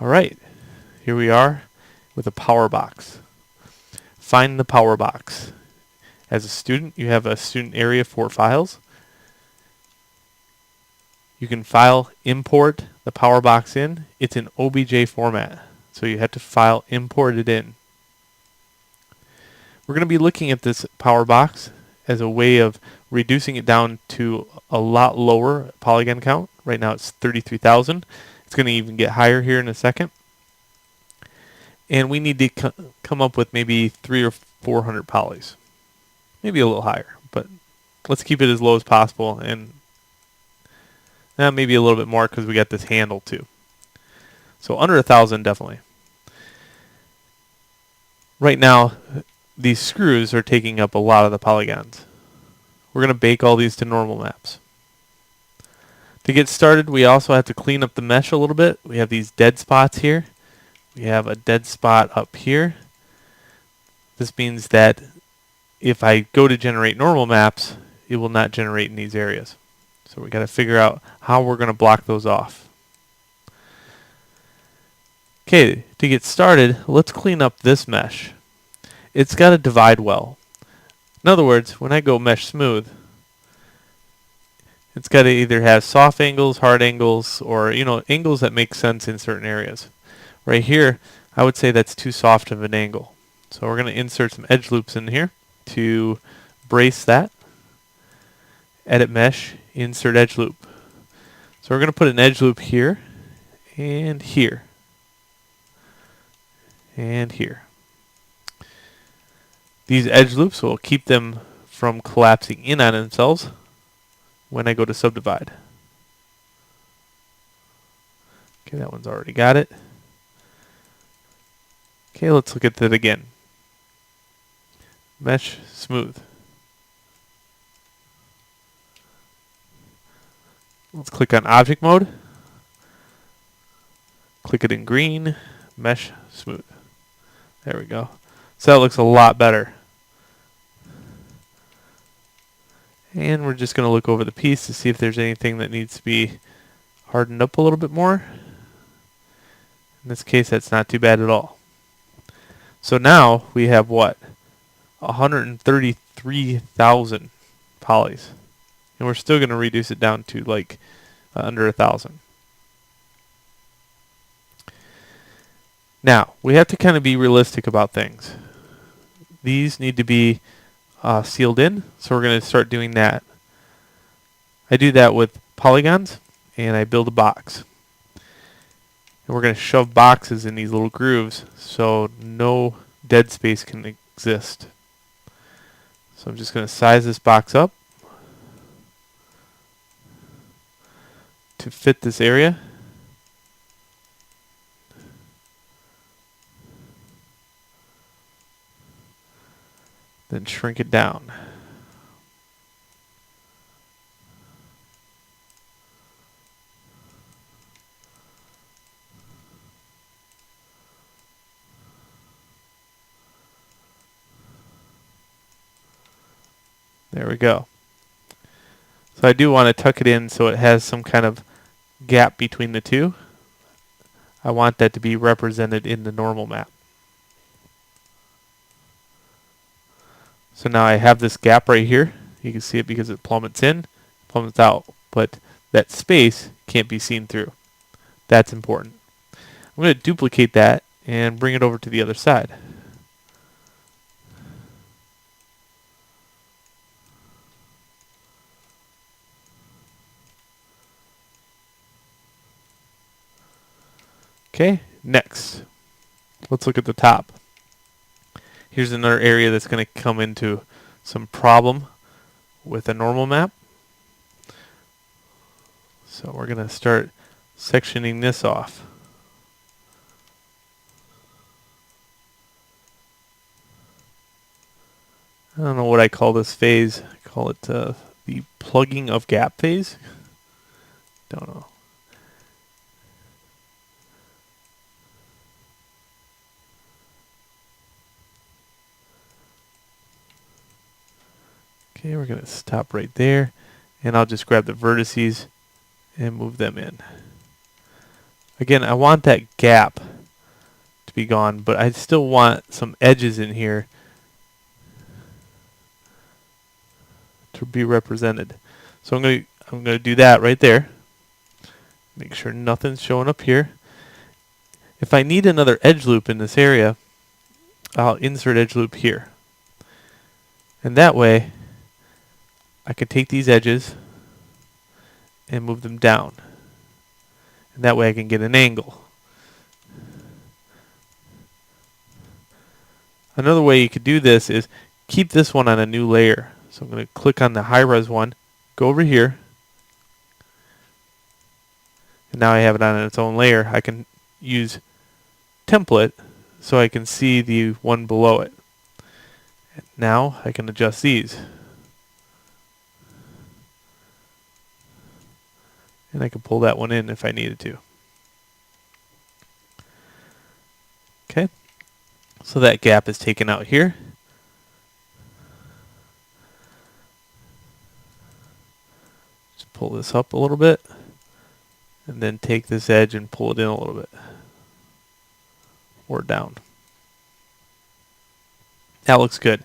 Alright, here we are with a power box. Find the power box. As a student, you have a student area for files. You can file import the power box in. It's in OBJ format, so you have to file import it in. We're going to be looking at this power box as a way of reducing it down to a lot lower polygon count. Right now it's 33,000. It's going to even get higher here in a second. And we need to come up with maybe 300 or 400 polys. Maybe a little higher, but let's keep it as low as possible, and maybe a little bit more because we got this handle too. So under 1,000 definitely. Right now, these screws are taking up a lot of the polygons. We're going to bake all these to normal maps. To get started, we also have to clean up the mesh a little bit. We have these dead spots here. We have a dead spot up here. This means that if I go to generate normal maps, it will not generate in these areas. So we got to figure out how we're going to block those off. Okay, to get started, let's clean up this mesh. It's got to divide well. In other words, when I go mesh smooth, it's got to either have soft angles, hard angles, or angles that make sense in certain areas. Right here, I would say that's too soft of an angle. So we're going to insert some edge loops in here to brace that. Edit mesh, insert edge loop. So we're going to put an edge loop here, and here, and here. These edge loops will keep them from collapsing in on themselves when I go to subdivide. Okay, that one's already got it. Okay, let's look at that again. Mesh smooth. Let's click on object mode. Click it in green. Mesh smooth. There we go. So that looks a lot better. And we're just going to look over the piece to see if there's anything that needs to be hardened up a little bit more. In this case, that's not too bad at all. So now we have what? 133,000 polys. And we're still going to reduce it down to like under 1,000. Now, we have to kind of be realistic about things. These need to be sealed in, so we're going to start doing that. I do that with polygons, and I build a box. And we're going to shove boxes in these little grooves so no dead space can exist. So I'm just going to size this box up to fit this area. Then shrink it down. There we go. So I do want to tuck it in so it has some kind of gap between the two. I want that to be represented in the normal map. So now I have this gap right here. You can see it because it plummets in, plummets out, but that space can't be seen through. That's important. I'm going to duplicate that and bring it over to the other side. Okay, next, let's look at the top. Here's another area that's going to come into some problem with a normal map. So we're going to start sectioning this off. I don't know what I call this phase. I call it the plugging of gap phase. Don't know. Okay, we're going to stop right there, and I'll just grab the vertices and move them in. Again, I want that gap to be gone, but I still want some edges in here to be represented. So I'm going to do that right there. Make sure nothing's showing up here. If I need another edge loop in this area, I'll insert edge loop here. And that way, I can take these edges and move them down. And that way I can get an angle. Another way you could do this is keep this one on a new layer. So I'm going to click on the high res one, go over here, and now I have it on its own layer. I can use template so I can see the one below it. And now I can adjust these. And I can pull that one in if I needed to. Okay, so that gap is taken out here. Just pull this up a little bit, and then take this edge and pull it in a little bit, or down. That looks good.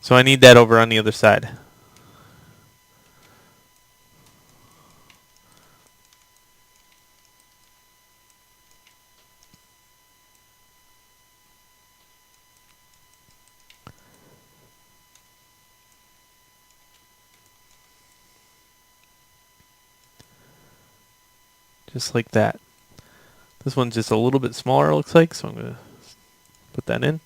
So I need that over on the other side. Just like that. This one's just a little bit smaller, it looks like, so I'm going to put that in.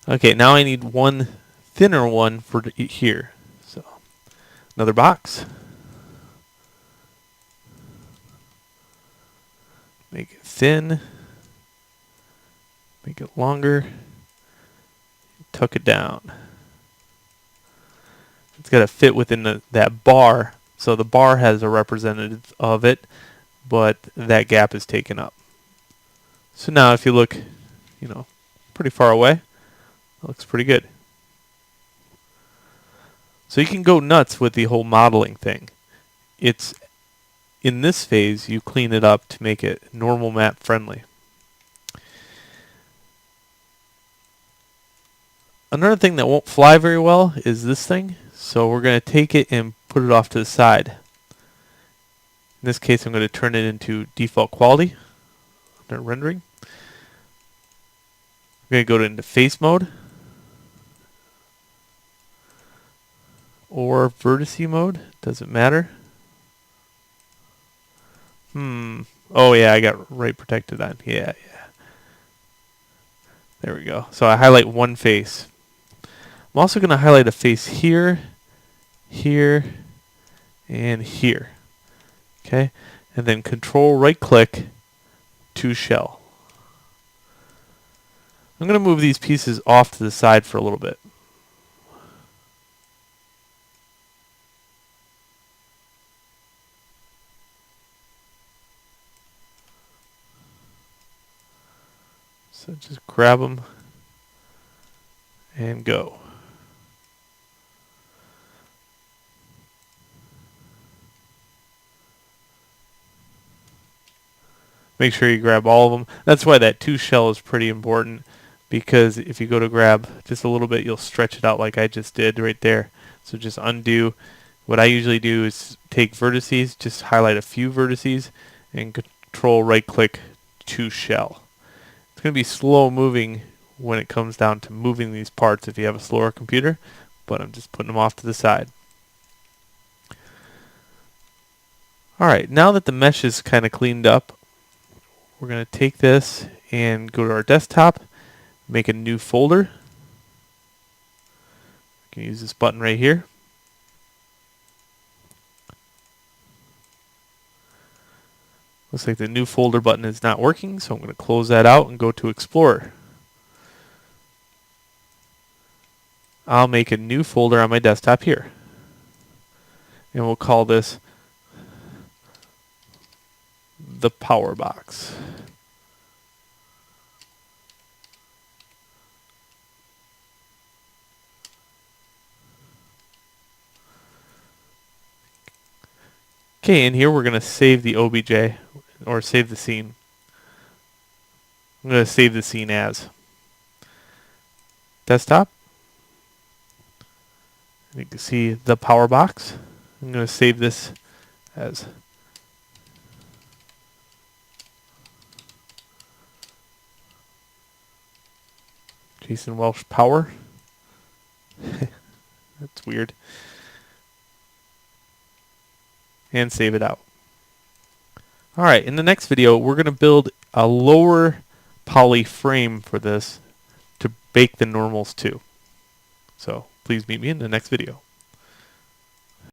Okay, now I need one thinner one for here. So another box. Make it thin. Make it longer. Tuck it down. It's got to fit within that bar. So the bar has a representative of it, but that gap is taken up. So now if you look, pretty far away, it looks pretty good. So you can go nuts with the whole modeling thing. It's in this phase you clean it up to make it normal map friendly. Another thing that won't fly very well is this thing. So we're going to take it and put it off to the side. In this case, I'm going to turn it into default quality under rendering. I'm going to go into face mode or vertice mode. Doesn't matter. Oh yeah, I got right protected on. Yeah. There we go. So I highlight one face. I'm also going to highlight a face here, here, and here. Okay, and then control right click to shell. I'm going to move these pieces off to the side for a little bit. So just grab them and go. Make sure you grab all of them. That's why that to shell is pretty important, because if you go to grab just a little bit, you'll stretch it out like I just did right there. So just undo. What I usually do is take vertices, just highlight a few vertices, and control right click to shell. It's going to be slow moving when it comes down to moving these parts if you have a slower computer, but I'm just putting them off to the side. Alright, now that the mesh is kind of cleaned up, we're going to take this and go to our desktop, make a new folder. You can use this button right here. Looks like the new folder button is not working, so I'm going to close that out and go to Explorer. I'll make a new folder on my desktop here. And we'll call this the Power Box. Okay, in here we're going to save the OBJ, or save the scene. I'm going to save the scene as desktop. You can see the power box. I'm going to save this as Jason Welsh Power. That's weird. And save it out. Alright, in the next video, we're going to build a lower poly frame for this to bake the normals to. So please meet me in the next video.